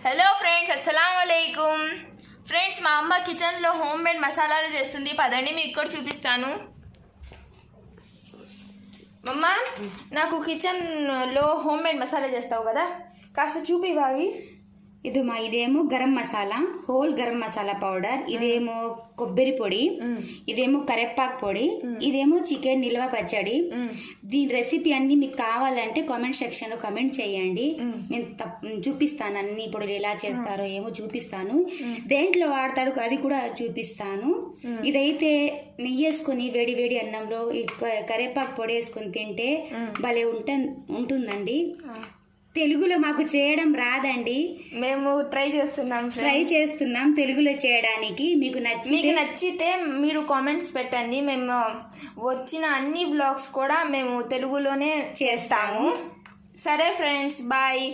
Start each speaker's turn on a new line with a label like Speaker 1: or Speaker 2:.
Speaker 1: Hello friends, అస్సలాం వాలేకుమ్. Friends, మా అమ్మ కిచెన్లో హోమ్ మేడ్ మసాలాలు చేస్తుంది. పదండి మీకు కూడా చూపిస్తాను. మమ్మ, నాకు కిచెన్లో హోమ్ మేడ్ మసాలా చేస్తావు కదా, కాస్త చూపి బావి.
Speaker 2: ఇదేమో గరం మసాలా, హోల్ గరం మసాలా పౌడర్, ఇదేమో కొబ్బరి పొడి, ఇదేమో కరేపాకు పొడి, ఇదేమో చికెన్ నిల్వ పచ్చడి. దీని రెసిపీ అన్ని మీకు కావాలంటే కామెంట్ సెక్షన్ లో కామెంట్ చేయండి. నేను చూపిస్తాను అన్ని పొడులు ఎలా చేస్తారో ఏమో చూపిస్తాను. దేంట్లో వాడతారు అది కూడా చూపిస్తాను. ఇదైతే నెయ్యి వేసుకొని వేడి వేడి అన్నంలో కరేపాకు పొడి వేసుకొని తింటే భలే ఉంటుందండి. తెలుగులో మాకు చేయడం రాదండి,
Speaker 1: మేము ట్రై చేస్తున్నాం
Speaker 2: తెలుగులో చేయడానికి. మీకు
Speaker 1: నచ్చితే మీరు కామెంట్స్ పెట్టండి. మేము వచ్చిన అన్ని వ్లాగ్స్ కూడా మేము తెలుగులోనే చేస్తాము. సరే ఫ్రెండ్స్, బాయ్.